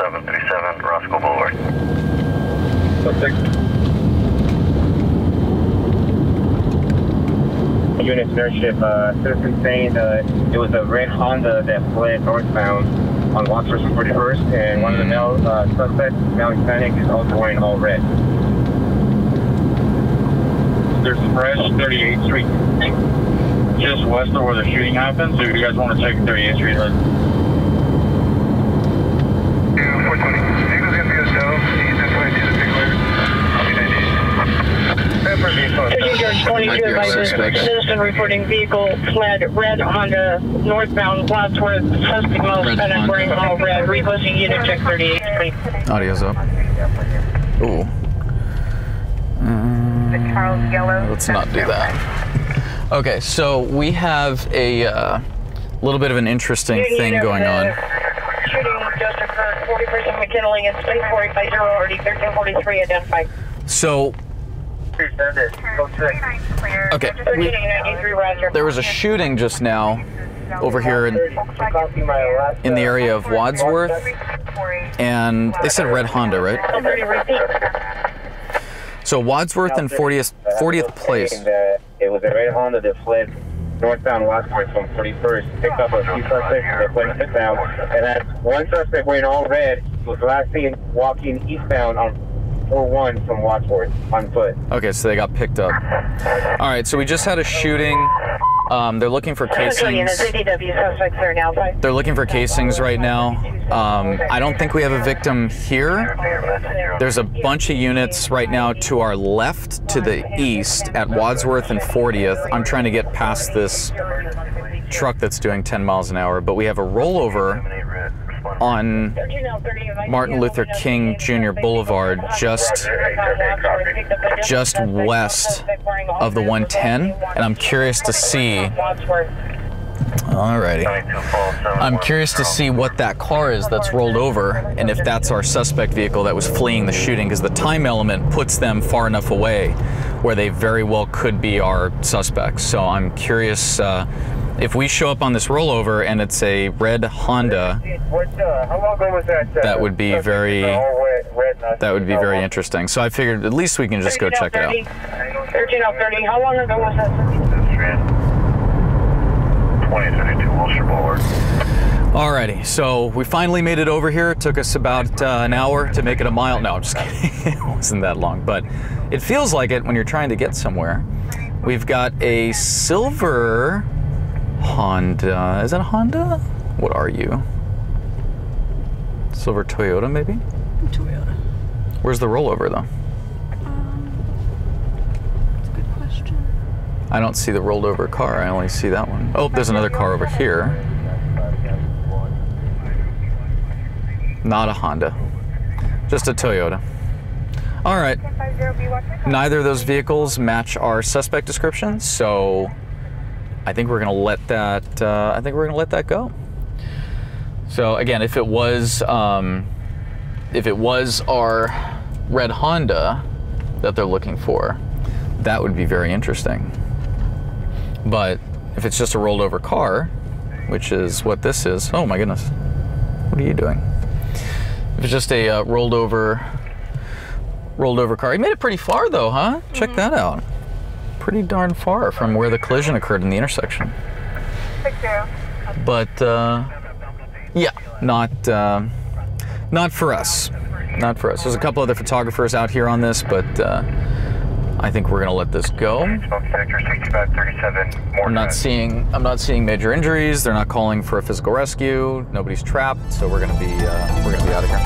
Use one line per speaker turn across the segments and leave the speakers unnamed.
737 Roscoe Boulevard.
Unit airship, citizen saying it was a red Honda that fled northbound on Wadsworth and 41st, and one of the male suspects, male Hispanic, is also wearing all red.
There's Fresh 38th Street, just west of where the shooting happened, so if you guys want to check 38th Street,
420. Eagles going to be a cell. He's in 22 to pick later.
George 22 advises citizen reporting vehicle fled red Honda northbound Wadsworth. Suspect male Hispanic wearing all red. Reposting unit check 38.
Audio's up. Ooh. Let's not do that. Okay, so we have a little bit of an interesting thing going on.
Shooting just occurred. 40% McKinley and Space 450 already 1343 identified.
So, okay, there was a shooting just now over here in the area of Wadsworth, and they said red Honda, right? So Wadsworth and 40th place.
It was a red Honda that fled northbound Wadsworth from 41st, picked up a few suspects that went down, and that one suspect wearing all red was last seen walking eastbound on 401 from Wadsworth on foot.
Okay, so they got picked up. All right, so we just had a shooting. They're looking for casings. They're looking for casings right now. I don't think we have a victim here. There's a bunch of units right now to our left, to the east, at Wadsworth and 40th. I'm trying to get past this truck that's doing 10 miles an hour, but we have a rollover on Martin Luther King Jr. Boulevard, just west of the 110, and I'm curious to see. Alrighty. I'm curious to see what that car is that's rolled over, and if that's our suspect vehicle that was fleeing the shooting, because the time element puts them far enough away where they very well could be our suspects. So I'm curious if we show up on this rollover and it's a red Honda.
How long ago was that?
That would be very interesting. So I figured at least we can just go check it out.
1330. How long ago was that?
2032 Wilshire Boulevard.
Alrighty, so we finally made it over here. It took us about an hour to make it a mile. No, I'm just kidding. It wasn't that long, but it feels like it when you're trying to get somewhere. We've got a silver Honda. Is that a Honda? What are you? Silver Toyota, maybe?
Toyota.
Where's the rollover, though?
That's a good question.
I don't see the rolled over car. I only see that one. Oh, there's another car over here. Not a Honda. Just a Toyota. All right. Neither of those vehicles match our suspect description, so I think we're gonna let that. I think we're gonna let that go. So again, if it was our red Honda that they're looking for, that would be very interesting. But if it's just a rolled over car, which is what this is, oh my goodness, what are you doing? If it's just a rolled over car, he made it pretty far though, huh? Mm-hmm. Check that out. Pretty darn far from where the collision occurred in the intersection. But yeah, not for us. Not for us. There's a couple other photographers out here on this, but I think we're gonna let this go. I'm not seeing major injuries. They're not calling for a physical rescue. Nobody's trapped, so we're gonna be out of here.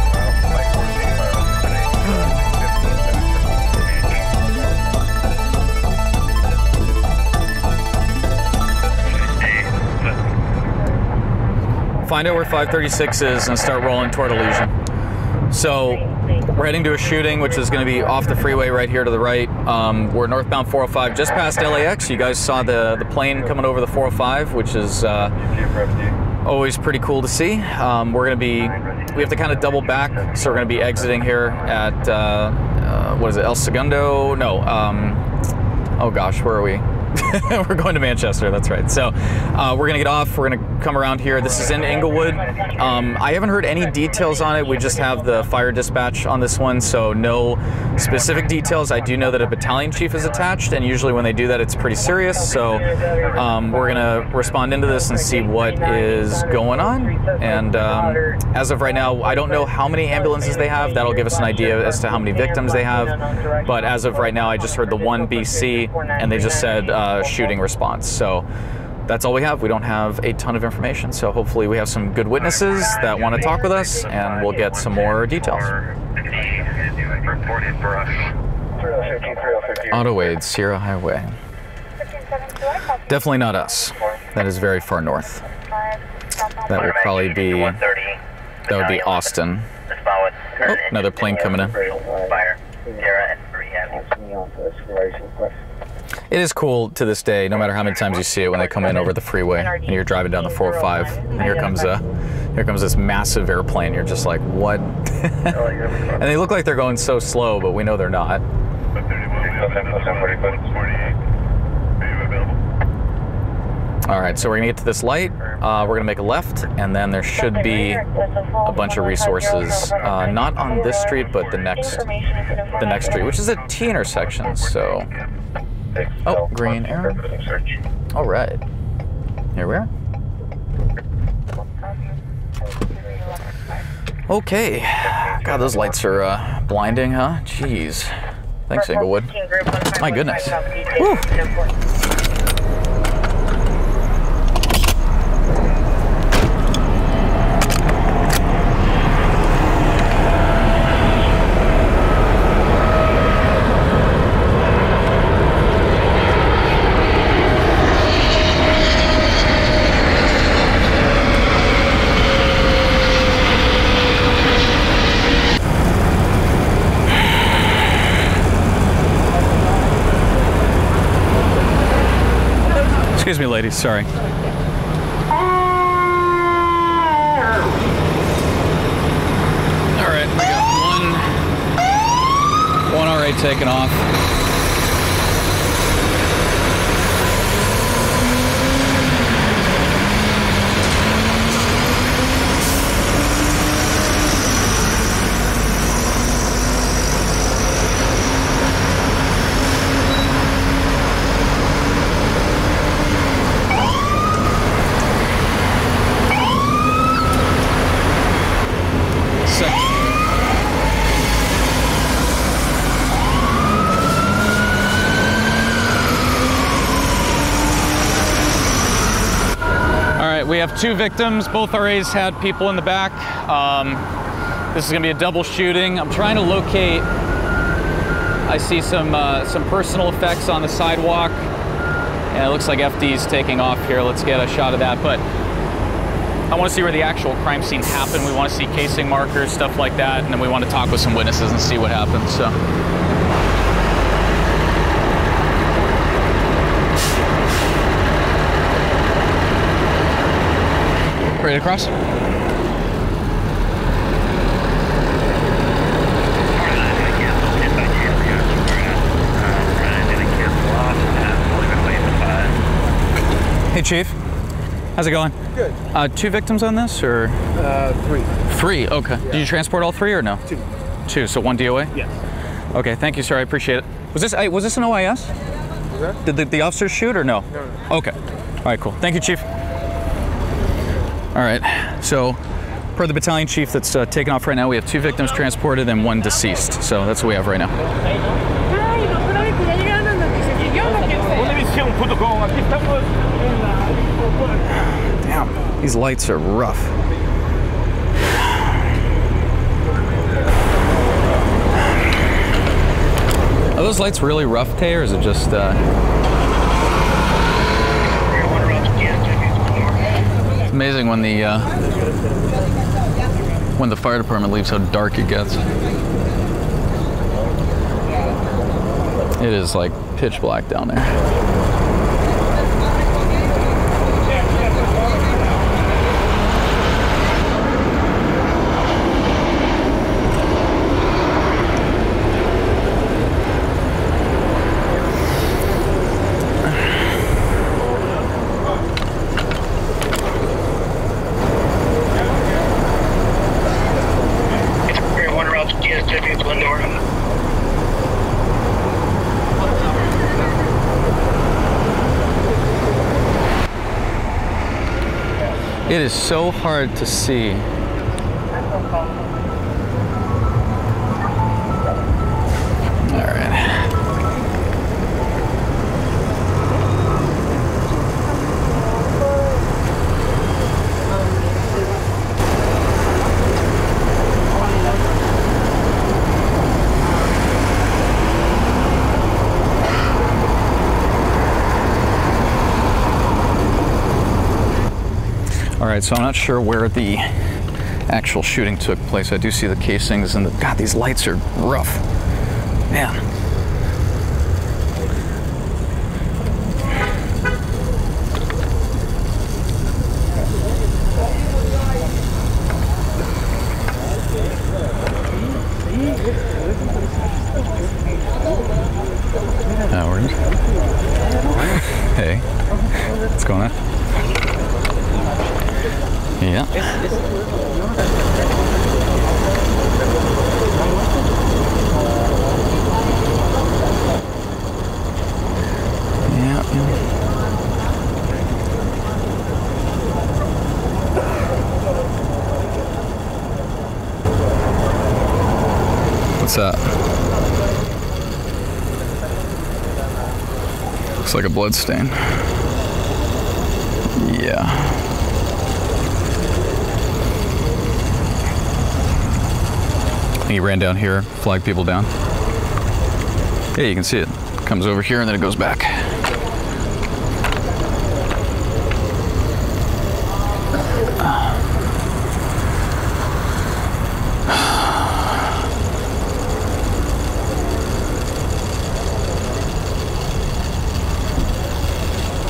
Find out where 536 is and start rolling toward Elysian. So we're heading to a shooting, which is going to be off the freeway right here to the right. We're northbound 405, just past LAX. You guys saw the plane coming over the 405, which is always pretty cool to see. We have to kind of double back, so we're going to be exiting here at, what is it, El Segundo? No, oh gosh, where are we? We're going to Manchester, that's right. So we're gonna get off, we're gonna come around here. This is in Inglewood. I haven't heard any details on it. We just have the fire dispatch on this one, so no specific details. I do know that a battalion chief is attached, and usually when they do that, it's pretty serious. So we're gonna respond into this and see what is going on. And as of right now, I don't know how many ambulances they have. That'll give us an idea as to how many victims they have. But as of right now, I just heard the one BC, and they just said shooting response. So that's all we have. We don't have a ton of information. So hopefully we have some good witnesses that want to talk with us, and we'll get some more details. Auto Aid, Sierra Highway. Definitely not us. That is very far north. That would probably be, that would be Austin. Oh, another plane coming in. It is cool to this day, no matter how many times you see it, when they come in over the freeway and you're driving down the 405, and here comes this massive airplane. You're just like, what? And they look like they're going so slow, but we know they're not. All right, so we're gonna get to this light. We're gonna make a left, and then there should be a bunch of resources, not on this street, but the next street, which is a T intersection. So, oh, green arrow. All right, here we are. Okay, God, those lights are blinding, huh? Jeez. Thanks, Inglewood. My goodness. Woo. Excuse me, ladies, sorry. All right, we got one RA taken off. We have 2 victims. Both RAs had people in the back. This is gonna be a double shooting. I'm trying to locate. I see some personal effects on the sidewalk, and it looks like FD's taking off here. Let's get a shot of that. But I want to see where the actual crime scene happened. We want to see casing markers, stuff like that, and then we want to talk with some witnesses and see what happened. So. Ready to cross? Hey, Chief. How's it going?
Good.
2 victims on this, or?
3.
3, okay. Yeah. Did you transport all 3 or no?
2.
2, so 1 DOA?
Yes.
Okay, thank you, sir, I appreciate it. Was this an OIS?
Was that?
Did the officers shoot or no?
No.
Okay. All right, cool. Thank you, Chief. All right, so per the battalion chief that's taken off right now, we have 2 victims transported and 1 deceased. So that's what we have right now. Damn, these lights are rough. Are those lights really rough, Tay, or is it just... It's amazing when the fire department leaves how dark it gets. It is like pitch black down there. It is so hard to see. All right. All right, so I'm not sure where the actual shooting took place. I do see the casings, and God, these lights are rough. Man. Howard. Hey, what's going on? Yeah. What's that? Looks like a blood stain. Yeah. He ran down here, flagged people down. Yeah, you can see it. Comes over here and then it goes back.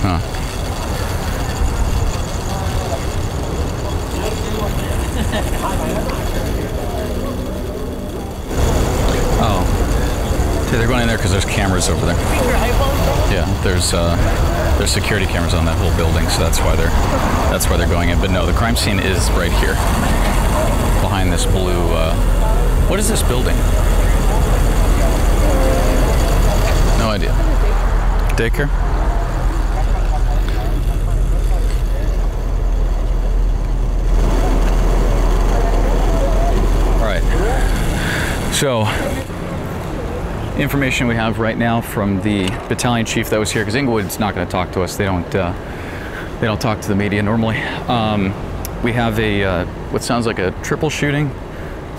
Huh. Oh. They're going in there because there's cameras over there. Yeah, there's security cameras on that whole building, so that's why they're going in. But no, the crime scene is right here, behind this blue. What is this building? No idea. Daycare. All right. So, information we have right now from the battalion chief that was here, because Inglewood's not going to talk to us. They don't talk to the media normally. We have a what sounds like a triple shooting.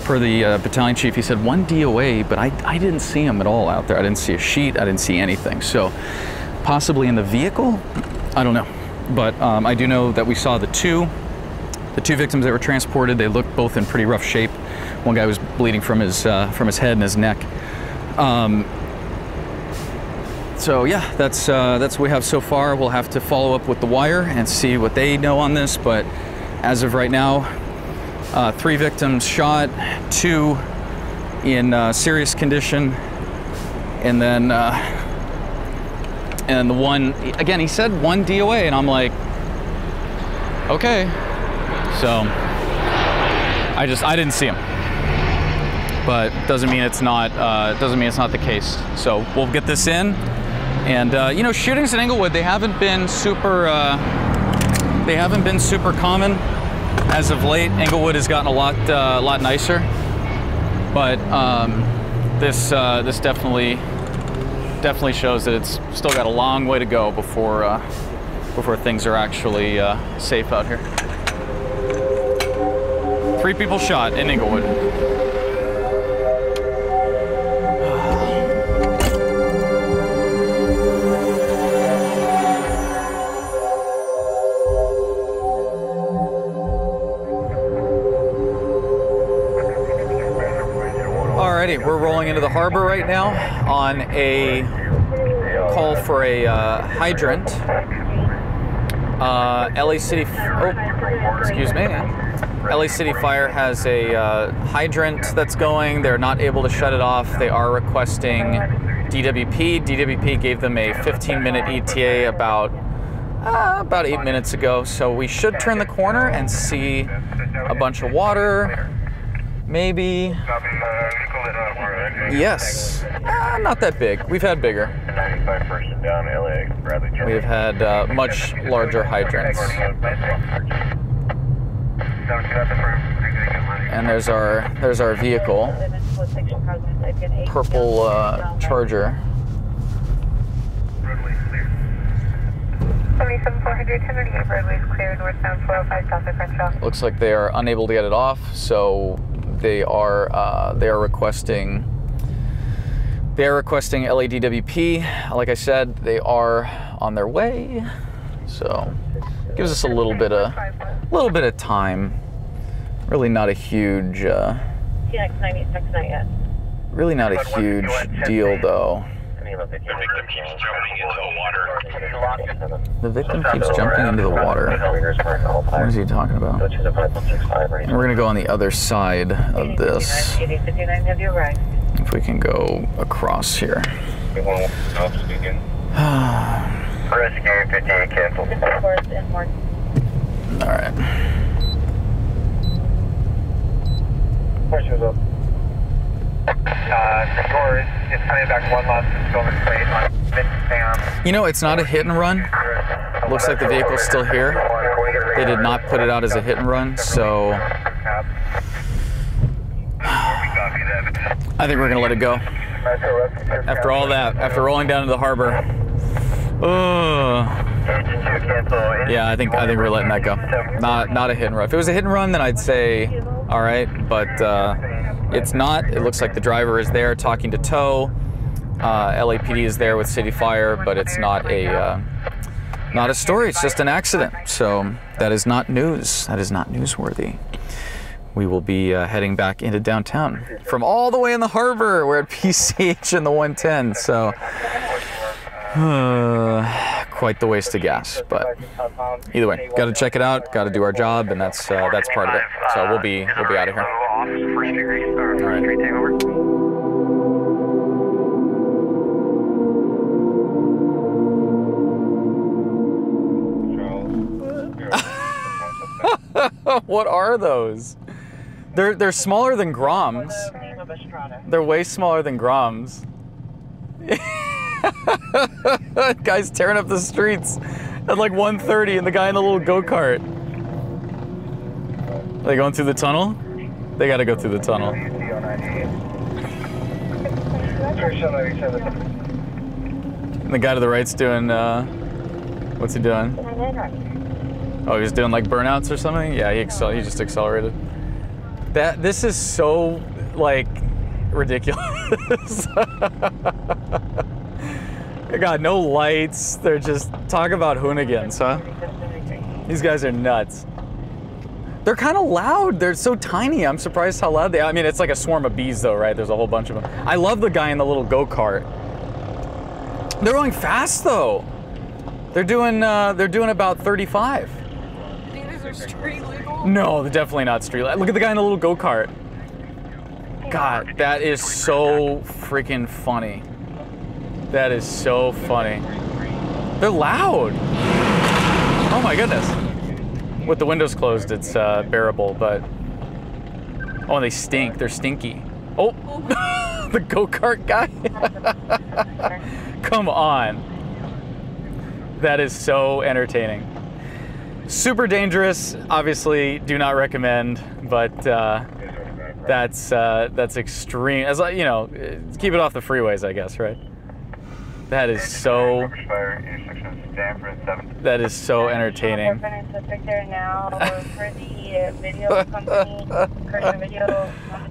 Per the battalion chief, he said 1 DOA, but I didn't see him at all out there. I didn't see a sheet. I didn't see anything. So possibly in the vehicle, I don't know. But I do know that we saw the two victims that were transported. They looked both in pretty rough shape. One guy was bleeding from his head and his neck. So yeah, that's what we have so far. We'll have to follow up with the wire and see what they know on this. But as of right now, 3 victims shot, 2 in serious condition, and then the one, again, he said 1 DOA, and I'm like, okay. So I didn't see him, but doesn't mean it's not the case. So we'll get this in, and you know, shootings in Inglewood, they haven't been super common. As of late, Inglewood has gotten a lot nicer, but this definitely shows that it's still got a long way to go before things are actually safe out here. 3 people shot in Inglewood. Alrighty, we're rolling into the harbor right now on a call for a hydrant. LA City, excuse me. LA City Fire has a hydrant that's going. They're not able to shut it off. They are requesting DWP. DWP gave them a 15-minute ETA about 8 minutes ago. So we should turn the corner and see a bunch of water. Maybe. Yes. Not that big. We've had bigger. We've had much larger hydrants. And there's our vehicle, purple Charger.
77400, 1038 roadways clear, northbound 405 south of Crenshaw.
Looks like they are unable to get it off, so they are requesting LADWP. Like I said, they are on their way, so gives us a little bit of time. Really not a huge really not a huge deal though. The victim keeps jumping into the water. What is he talking about? And we're gonna go on the other side of this. If we can go across here. All right.
It's coming back one last installment plate on Mid-Sam.
You know, it's not a hit and run. Looks like the vehicle's still here. They did not put it out as a hit and run, so I think we're gonna let it go. After all that, after rolling down to the harbor. Yeah, I think we're letting that go. Not a hit and run. If it was a hit and run, then I'd say all right, but it's not. It looks like the driver is there talking to tow. LAPD is there with City Fire, but it's not a story. It's just an accident. So that is not news. That is not newsworthy. We will be heading back into downtown from all the way in the harbor. We're at PCH in the 110. So quite the waste of gas. But either way, got to check it out. Got to do our job, and that's part of it. So we'll be out of here. All right. What are those? They're smaller than Groms. They're way smaller than Groms. Guy's tearing up the streets at like 1:30, and the guy in the little go-kart. Are they going through the tunnel? They gotta go through the tunnel. And the guy to the right's doing, what's he doing? Oh, he was doing like burnouts or something? Yeah, he just accelerated. This is so, like, ridiculous. They got no lights. They're just, talk about hoonigans, huh? These guys are nuts. They're kind of loud. They're so tiny. I'm surprised how loud they are. I mean, it's like a swarm of bees though, right? There's a whole bunch of them. I love the guy in the little go-kart. They're going fast though. They're doing about 35.
Think these are street legal?
No, they're definitely not street legal. Look at the guy in the little go-kart. God, that is so freaking funny. That is so funny. They're loud. Oh my goodness. With the windows closed, it's bearable, but... Oh, and they stink. They're stinky. Oh, the go-kart guy. Come on. That is so entertaining. Super dangerous. Obviously, do not recommend, but that's extreme. As you know, keep it off the freeways, I guess, right? That is so. That is so entertaining.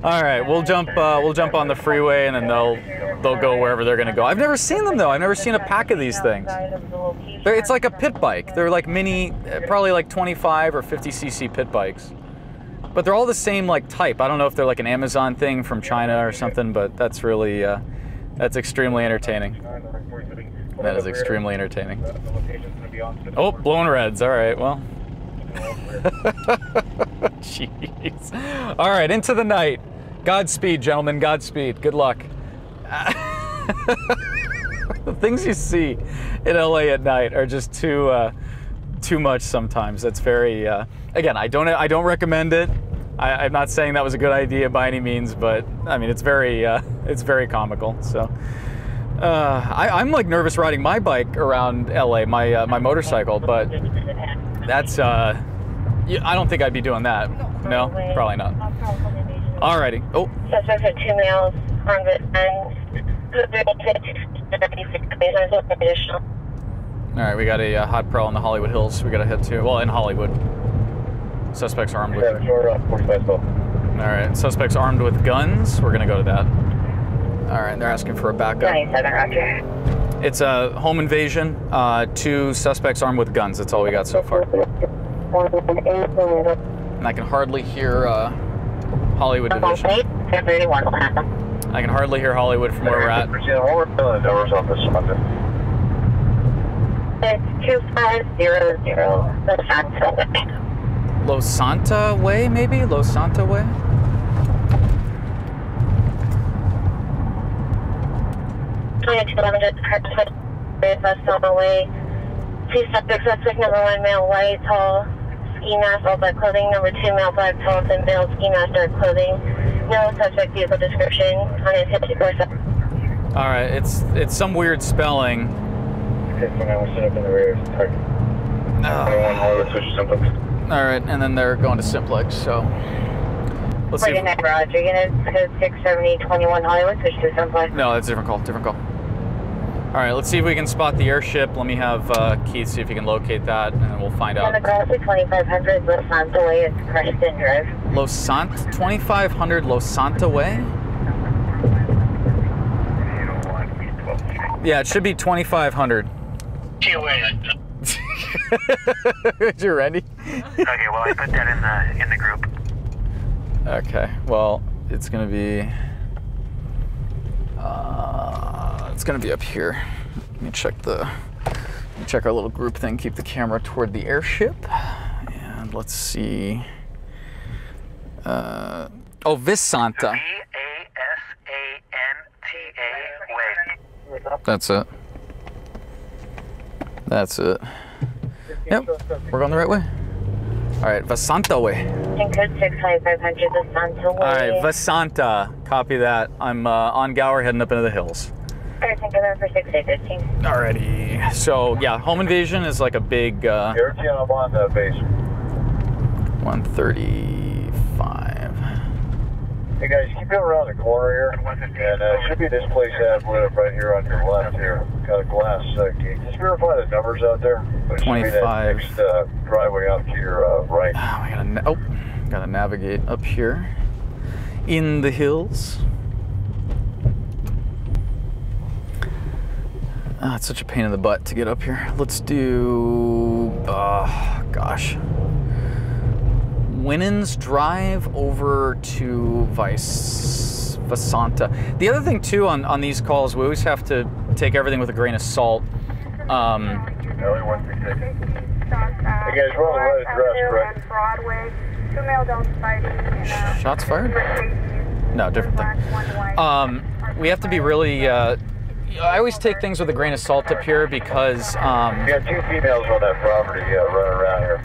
All right, we'll jump on the freeway, and then they'll go wherever they're gonna go. I've never seen them though. I've never seen a pack of these things. It's like a pit bike. They're like mini, probably like 25 or 50cc pit bikes. But they're all the same like type. I don't know if they're like an Amazon thing from China or something, but that's really that's extremely entertaining. That is extremely entertaining. Oh, blowing reds. All right, well. Jeez. All right, into the night. Godspeed, gentlemen. Godspeed. Good luck. The things you see in LA at night are just too much sometimes. That's very. Again, I don't recommend it. I'm not saying that was a good idea by any means, but I mean it's very comical. So. I'm like nervous riding my bike around LA, my motorcycle, but that's Yeah, I don't think I'd be doing that. No, probably not. Alrighty. Oh.
Suspects are 2 males, armed with guns.
Alright, we got a hot prowl in the Hollywood Hills. We gotta head to, well, in Hollywood. Suspects armed with... Alright, suspects armed with guns. We're gonna go to that. Alright, they're asking for a backup.
97, roger.
It's a home invasion. 2 suspects armed with guns. That's all we got so far. And I can hardly hear Hollywood Division. I can hardly hear Hollywood from where we're at.
It's 2500
Los Santa Way, maybe? Los Santa Way?
Way. 2 suspects, suspect number 1, male, white, tall, ski mask, all black clothing. Number 2, male, black, tall, thin build, ski mask, dark clothing. No suspect vehicle description. On his 54.
Alright, it's some weird spelling. Alright, and then they're going to Simplex, so let's see.
Roger, unit code 67021 Hollywood, switch to Simplex.
No, that's a different call, different call. Alright, let's see if we can spot the airship. Let me have Keith see if he can locate that, and then we'll find out.
On the call to 2500 Los Santa Way at Preston Drive.
Los Santa, 2500 Los Santa Way? Yeah, it should be 2500. You ready?
Okay, well I put that in the group.
Okay, well it's gonna be up here. Let me check our little group thing. Keep the camera toward the airship, and let's see. Oh, Visanta.
V-A-S-A-N-T-A way.
That's it. That's it. Yep, we're going the right way. All right, Vasanta way.
In code 65500 Vasanta way.
All right, Vasanta. Copy that. I'm on Gower heading up into the hills.
Alright, thank you for 6815.
Alrighty. So, yeah, home invasion is like a big...
I'm on the base.
135.
Hey guys, keep it around the corner here. And should be this place ad lit up right here on your left here. Got a glass gate. Just verify the numbers out there.
25.
Next driveway out to your right.
Gotta navigate up here in the hills. It's such a pain in the butt to get up here. Let's do, gosh. Winans Drive over to Vasanta. The other thing too on these calls, we always have to take everything with a grain of salt.
Hey guys, we're on the right address, correct?
Broadway, 2 male Delta fighting.
Shots fired? No, different thing. We have to be really, I always take things with a grain of salt up here because...
We got 2 females on that property running around here.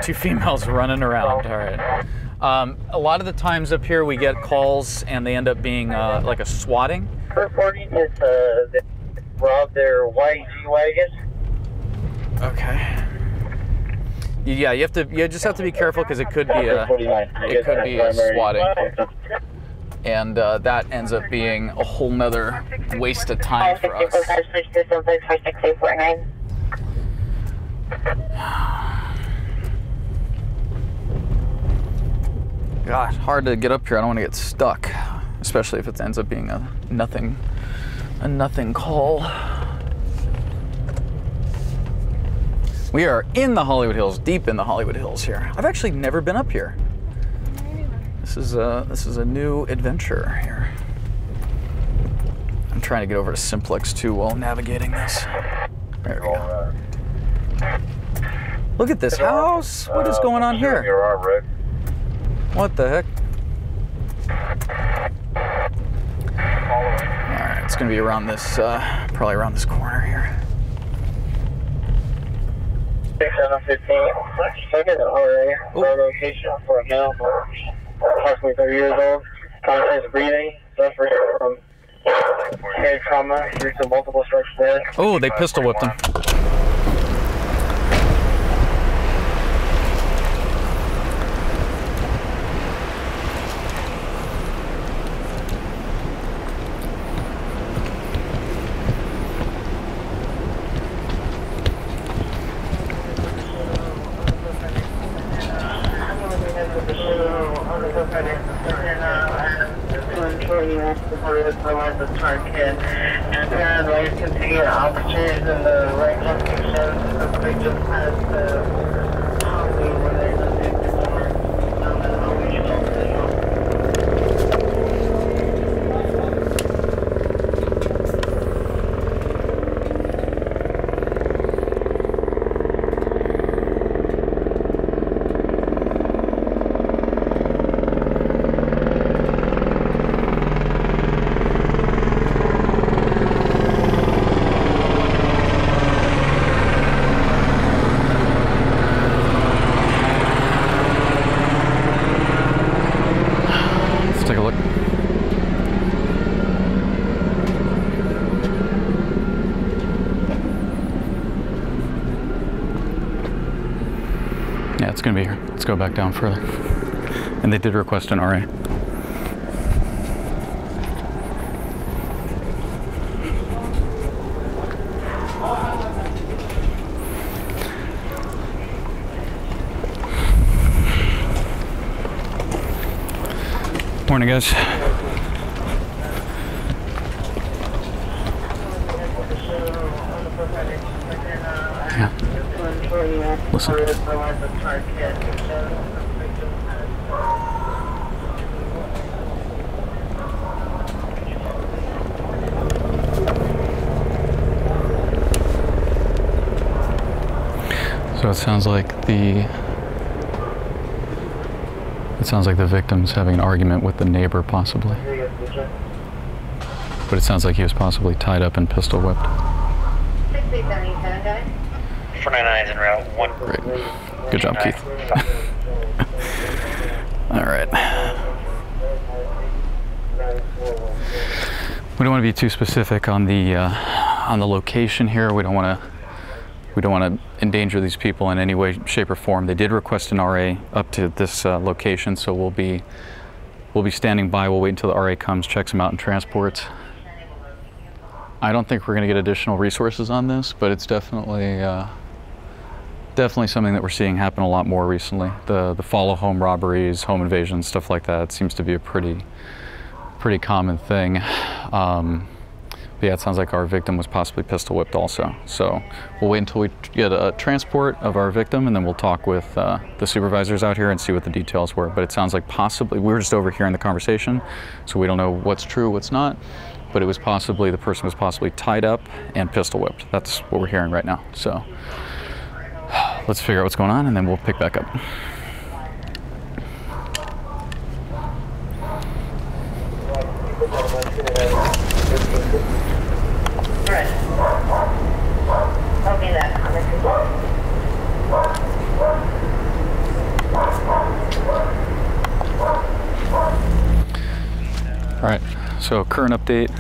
2 females running around, all right. A lot of the times up here we get calls and they end up being like a swatting.
Reporting is they robbed their white G-Wagon.
Okay. Yeah, you just have to be careful because it could be a swatting. And that ends up being a whole nother waste of time for us. Gosh, hard to get up here. I don't want to get stuck, especially if it ends up being a nothing call. We are in the Hollywood Hills, deep in the Hollywood Hills here. I've actually never been up here. This is a new adventure here. I'm trying to get over to Simplex too while navigating this. There we go. Look at this house. What is going on here?
Your arm, Rick.
What the heck? Alright, it's gonna be around this, probably around this corner here.
6715. Second our location for a male, approximately 30 years old. Conscious breathing, suffering from head trauma due to multiple strokes there.
Oh, they pistol whipped him.
And apparently continue officers in the right locations. They just passed the hallway where there's a big door down in the hallway.
Yeah, it's gonna be here. Let's go back down further. And they did request an RA. Morning, guys. Yeah. Listen. So it sounds like the victim's having an argument with the neighbor, possibly. But it sounds like he was possibly tied up and pistol whipped.
499 is en route.
Great. Good job, Keith. All right. We don't want to be too specific on the location here. We don't want to endanger these people in any way, shape, or form. They did request an RA up to this location, so we'll be standing by. We'll wait until the RA comes, checks them out, and transports. I don't think we're going to get additional resources on this, but it's definitely something that we're seeing happen a lot more recently. The follow home robberies, home invasions, stuff like that seems to be a pretty common thing. But yeah, it sounds like our victim was possibly pistol whipped also. So we'll wait until we get a transport of our victim, and then we'll talk with the supervisors out here and see what the details were. But it sounds like possibly, we were just overhearing the conversation, so we don't know what's true, what's not. But it was possibly, the person was possibly tied up and pistol whipped. That's what we're hearing right now. So let's figure out what's going on, and then we'll pick back up. All right, so current update.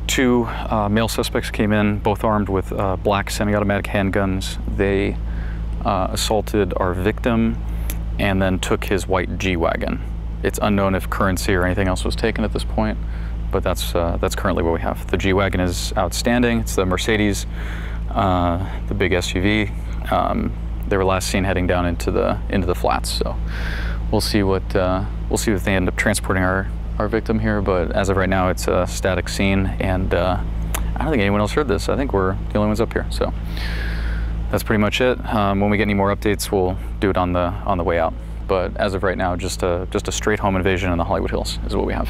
2 male suspects came in, both armed with black semi-automatic handguns. They assaulted our victim and then took his white G-Wagon. It's unknown if currency or anything else was taken at this point, but that's currently what we have. The G-Wagon is outstanding. It's the Mercedes, the big SUV. They were last seen heading down into the flats. So we'll see if they end up transporting our victim here. But as of right now, it's a static scene, and I don't think anyone else heard this. I think we're the only ones up here. So that's pretty much it. When we get any more updates, we'll do it on the way out. But as of right now, just a straight home invasion in the Hollywood Hills is what we have.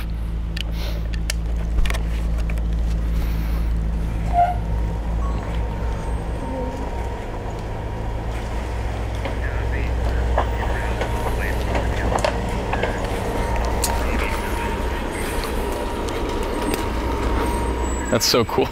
That's so cool.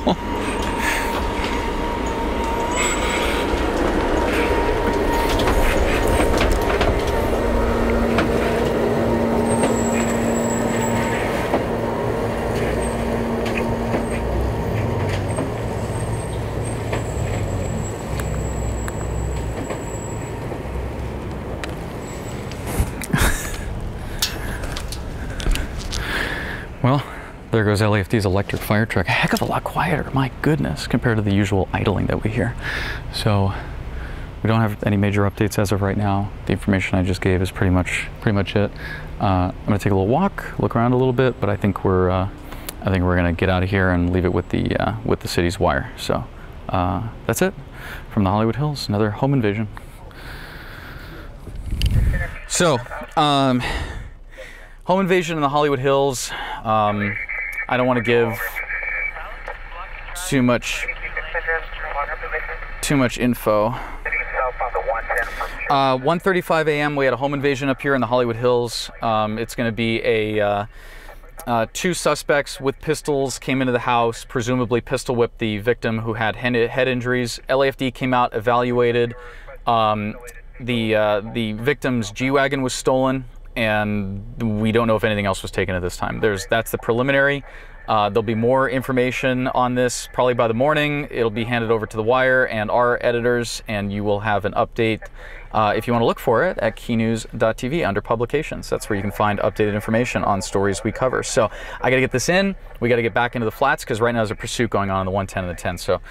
Well, there goes LAFD's electric fire truck. A heck of a lot quieter, my goodness, compared to the usual idling that we hear. So we don't have any major updates as of right now. The information I just gave is pretty much it. I'm gonna take a little walk, look around a little bit, but I think we're gonna get out of here and leave it with the city's wire. So that's it from the Hollywood Hills. Another home invasion. So home invasion in the Hollywood Hills. I don't want to give too much info. 1:35 a.m. we had a home invasion up here in the Hollywood Hills. It's going to be a 2 suspects with pistols came into the house, presumably pistol whipped the victim who had head injuries. LAFD came out, evaluated. The victim's G-Wagon was stolen, and we don't know if anything else was taken at this time. That's the preliminary. There'll be more information on this probably by the morning. It'll be handed over to the Wire and our editors, and you will have an update if you want to look for it at keynews.tv under publications. That's where you can find updated information on stories we cover. So I got to get this in. We got to get back into the flats because right now there's a pursuit going on the 110 and the 10. So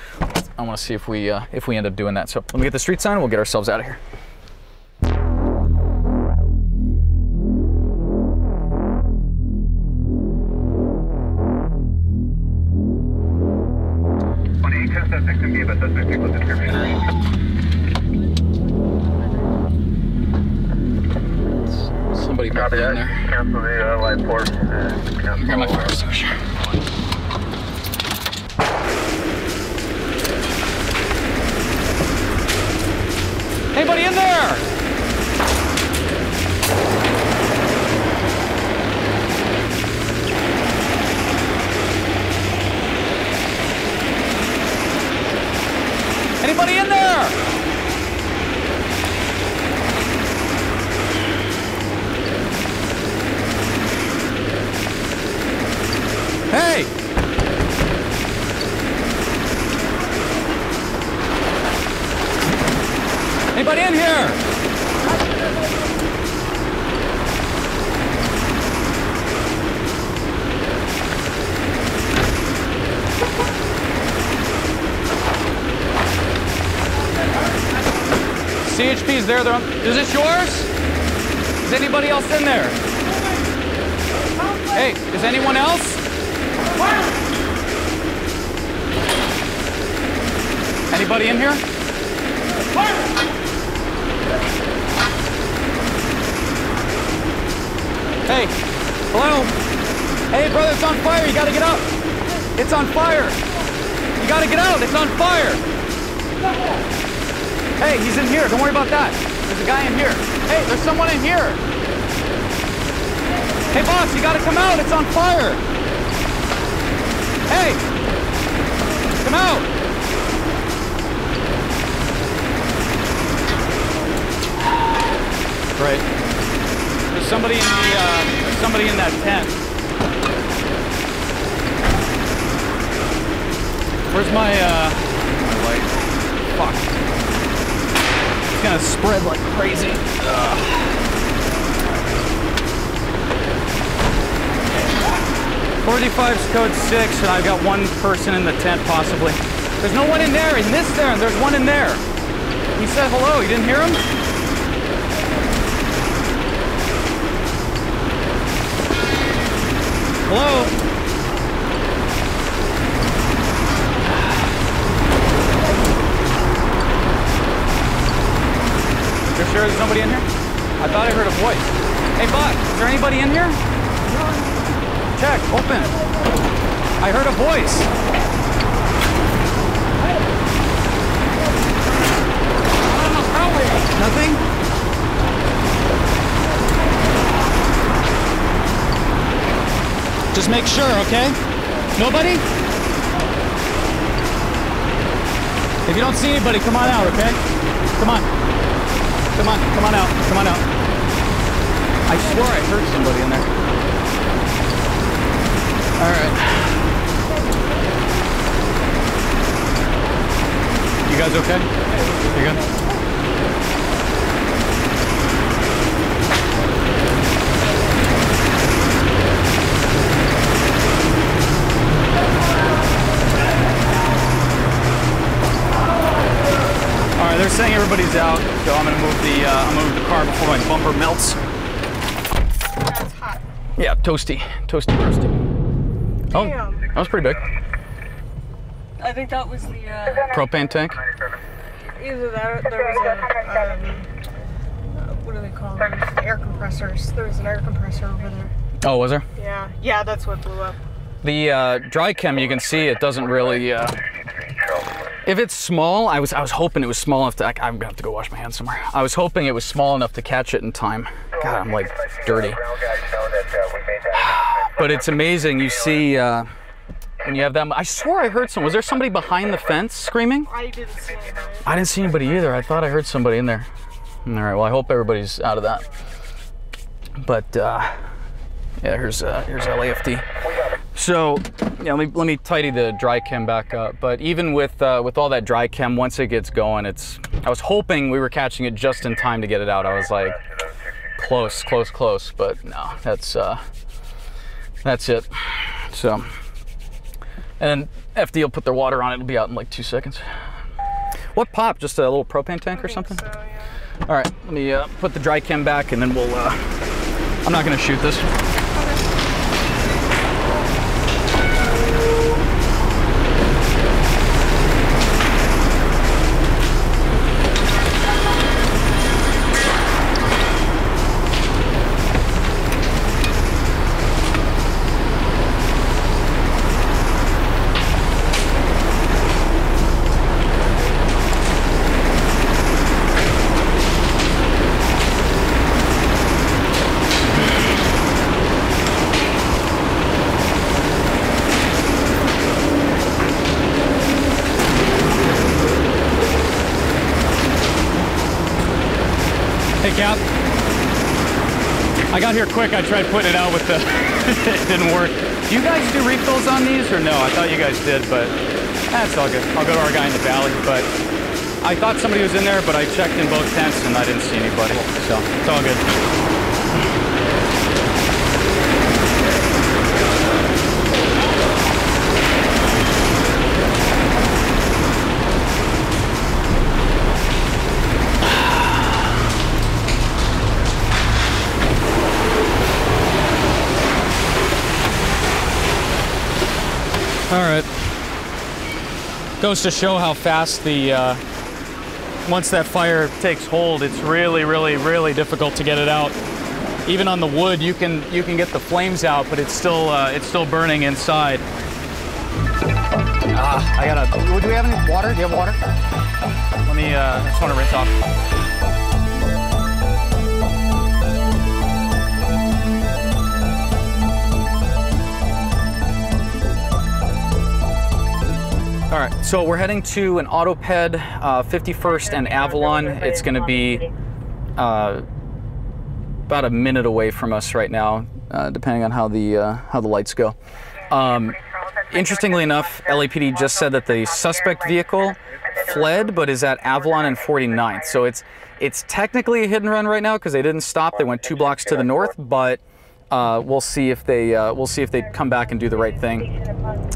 I want to see if we end up doing that. So let me get the street sign and we'll get ourselves out of here. Somebody might be in there.
Cancel the light port.
Grab my fire extinguisher. Anybody in there? Anybody in there? Hey! Anybody in here? CHP's there. Is this yours? Is anybody else in there? Hey, is anyone else? Anybody in here? Hey, hello? Hey, brother, it's on fire. You gotta get up. It's on fire. You gotta get out. It's on fire. Hey, he's in here. Don't worry about that. There's a guy in here. Hey, there's someone in here. Hey, boss, you gotta come out. It's on fire. Hey, come out. Right. There's somebody in that tent. Where's my light? Fuck. It's gonna spread like crazy. Ugh. 45's code 6, and I've got one person in the tent, possibly. There's no one in there, in this there, and there's one in there. He said hello, you didn't hear him? Hello? You're sure there's nobody in here? I thought I heard a voice. Hey, bud, is there anybody in here? Check, open. I heard a voice. Nothing? Just make sure, okay? Nobody? If you don't see anybody, come on out, okay? Come on. Come on, come on out. Come on out. I swear I heard somebody in there. All right. You guys okay? You good? All right, they're saying everybody's out, so I'm gonna move the car before my bumper melts.
That's hot.
Yeah, toasty, roasty. Oh,
Damn.
that was pretty big.
I think that was the
Propane tank.
either that or there was a what do they call them? Air compressors. There was an air compressor over there.
Oh, was there?
Yeah. Yeah, that's what blew up.
The dry chem, you can see it doesn't really. If it's small, I was hoping it was small enough to. I'm gonna have to go wash my hands somewhere. I was hoping it was small enough to catch it in time. God, I'm like dirty. But it's amazing. You see when you have that. I swore I heard someone. Was there somebody behind the fence screaming?
I didn't see anybody.
I didn't see anybody either. I thought I heard somebody in there. All right. Well, I hope everybody's out of that. But yeah, here's LAFD. So yeah, let me tidy the dry chem back up. But even with all that dry chem, once it gets going, I was hoping we were catching it just in time to get it out. I was like close, but no, that's it. So, and then FD will put their water on it. It'll be out in like 2 seconds. What popped? Just a little propane tank or something?
So, yeah.
All right, let me put the dry chem back, and then we'll. I'm not gonna shoot this. Hey Cap, I got here quick. I tried putting it out with the, it didn't work. Do you guys do refills on these or no? I thought you guys did, but that's all good. I'll go to our guy in the valley, but I thought somebody was in there, but I checked in both tents and I didn't see anybody, so it's all good. All right, goes to show how fast once that fire takes hold, it's really difficult to get it out. Even on the wood, you can get the flames out, but it's still burning inside. Do we have any water? Do you have water? Let me, I just want to rinse off. All right, so we're heading to an Autoped, 51st and Avalon. It's going to be about a minute away from us right now, depending on how the lights go. Interestingly enough, LAPD just said that the suspect vehicle fled, but is at Avalon and 49th. So it's technically a hit and run right now because they didn't stop. They went 2 blocks to the north, but we'll see if they come back and do the right thing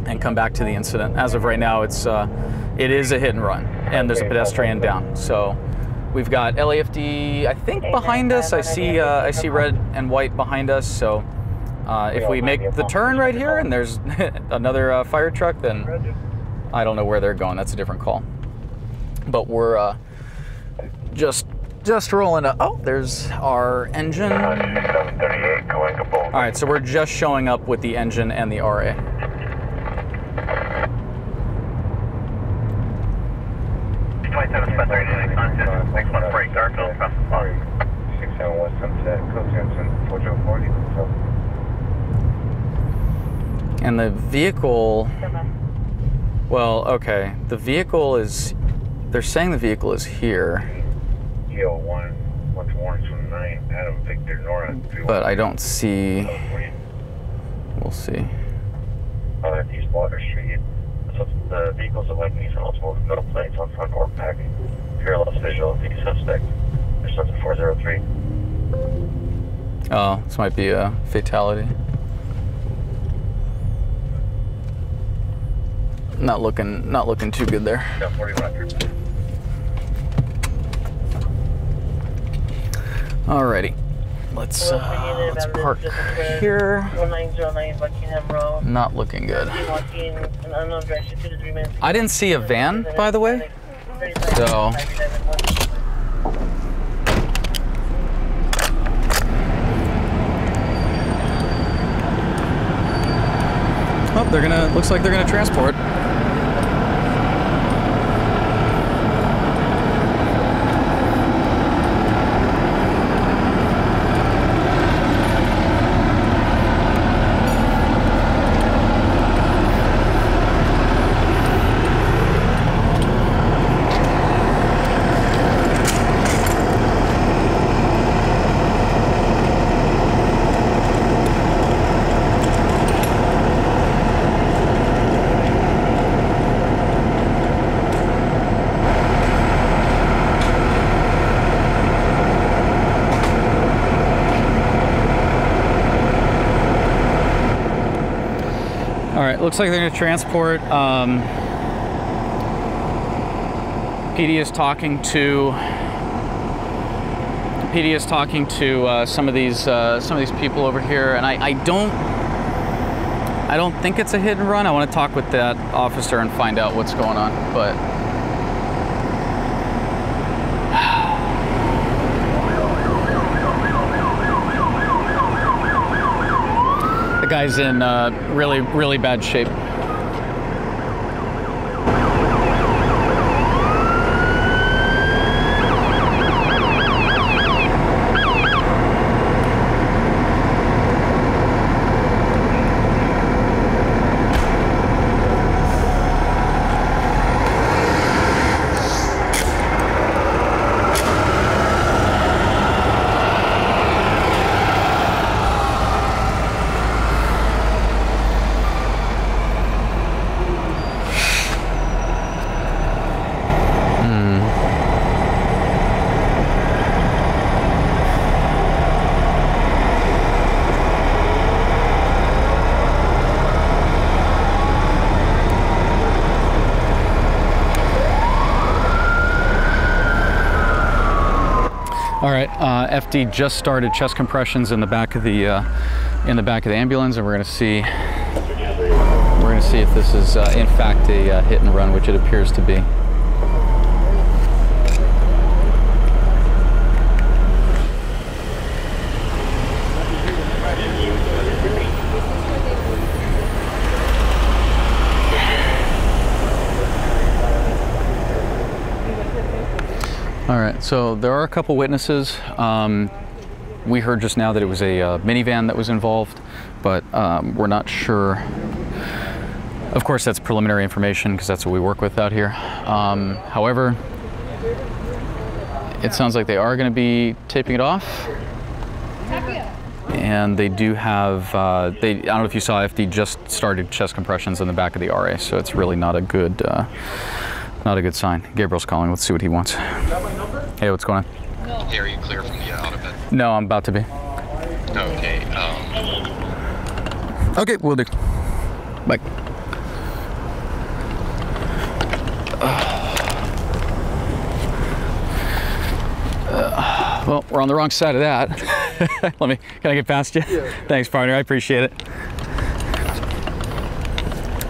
and come back to the incident. As of right now, it is a hit and run, and there's a pedestrian down. So we've got LAFD, I think, behind us. I see red and white behind us. So if we make the turn right here and there's another fire truck, then I don't know where they're going. That's a different call. But we're just rolling up. Oh, there's our engine. All right, so we're just showing up with the engine and the RA. And the vehicle, well, okay, the vehicle is, they're saying the vehicle is here. But I don't see, we'll see.
East Water Street. So the vehicles of like these multiple metal plates on front or back. Parallel visual of the suspect. There's something 403.
Oh, this might be a fatality. Not looking too good there.
Yeah, 4100.
Alrighty. Let's park here. Not looking good. I didn't see a van, by the way. So. Oh, looks like they're gonna transport. Looks like they're going to transport. PD is talking to some of these people over here, and I don't think it's a hit and run. I want to talk with that officer and find out what's going on, but. The guy's in really bad shape. All right, FD just started chest compressions in the back of the ambulance, and we're going to see if this is in fact a hit and run, which it appears to be. All right, so there are a couple witnesses. We heard just now that it was a minivan that was involved, but we're not sure. Of course, that's preliminary information because that's what we work with out here. However, it sounds like they are going to be taping it off. And they do have, I don't know if you saw, FD just started chest compressions in the back of the RA, so it's really not a good sign. Gabriel's calling. Let's see what he wants. Hey, what's going on?
Hey, are you clear from the out of it?
No, I'm about to be.
Okay.
Okay, we'll do. Bye. Well, we're on the wrong side of that. Can I get past you? Yeah. Thanks, partner. I appreciate it.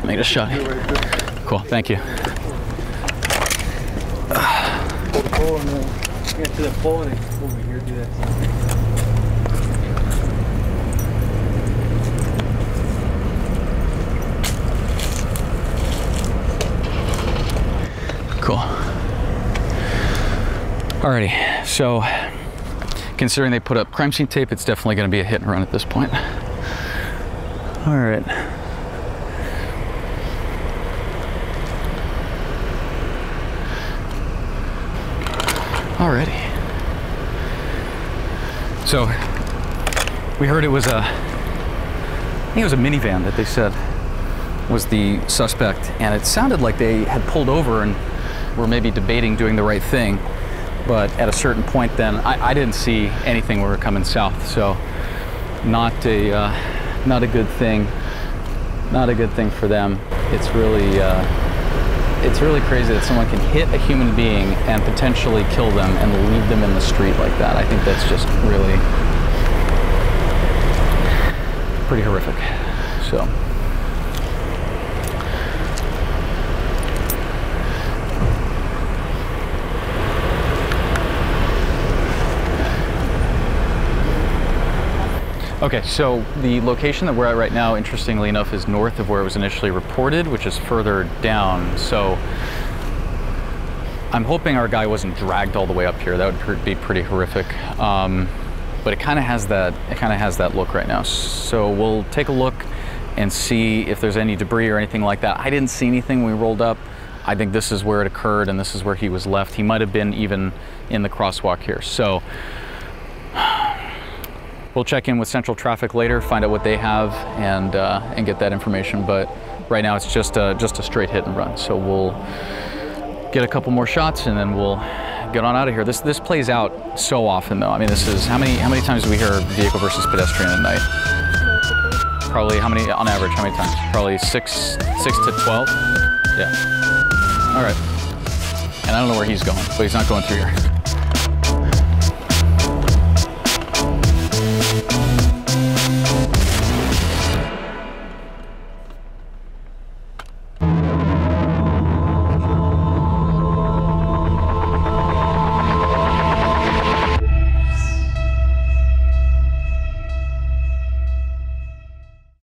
Make a shot. Cool. Thank you. Get to the pole and over here, do that. Cool. Alrighty, so considering they put up crime scene tape, it's definitely going to be a hit and run at this point. All right. Alrighty. So we heard it was I think it was a minivan that they said was the suspect, and it sounded like they had pulled over and were maybe debating doing the right thing, but at a certain point then I didn't see anything when we were coming south, so not a good thing for them. It's really it's really crazy that someone can hit a human being and potentially kill them and leave them in the street like that. I think that's just really pretty horrific. So. Okay, so the location that we're at right now, interestingly enough, is north of where it was initially reported, which is further down. So I'm hoping our guy wasn't dragged all the way up here. That would be pretty horrific. But it kind of has that look right now. So we'll take a look and see if there's any debris or anything like that. I didn't see anything when we rolled up. I think this is where it occurred and this is where he was left. He might have been even in the crosswalk here. So we'll check in with Central Traffic later, find out what they have, and get that information. But right now it's just a straight hit and run. So we'll get a couple more shots and then we'll get on out of here. This plays out so often though. I mean, this is how many times do we hear vehicle versus pedestrian at night? Probably how many on average? How many times? Probably 6 to 12. Yeah. All right. And I don't know where he's going, but he's not going through here.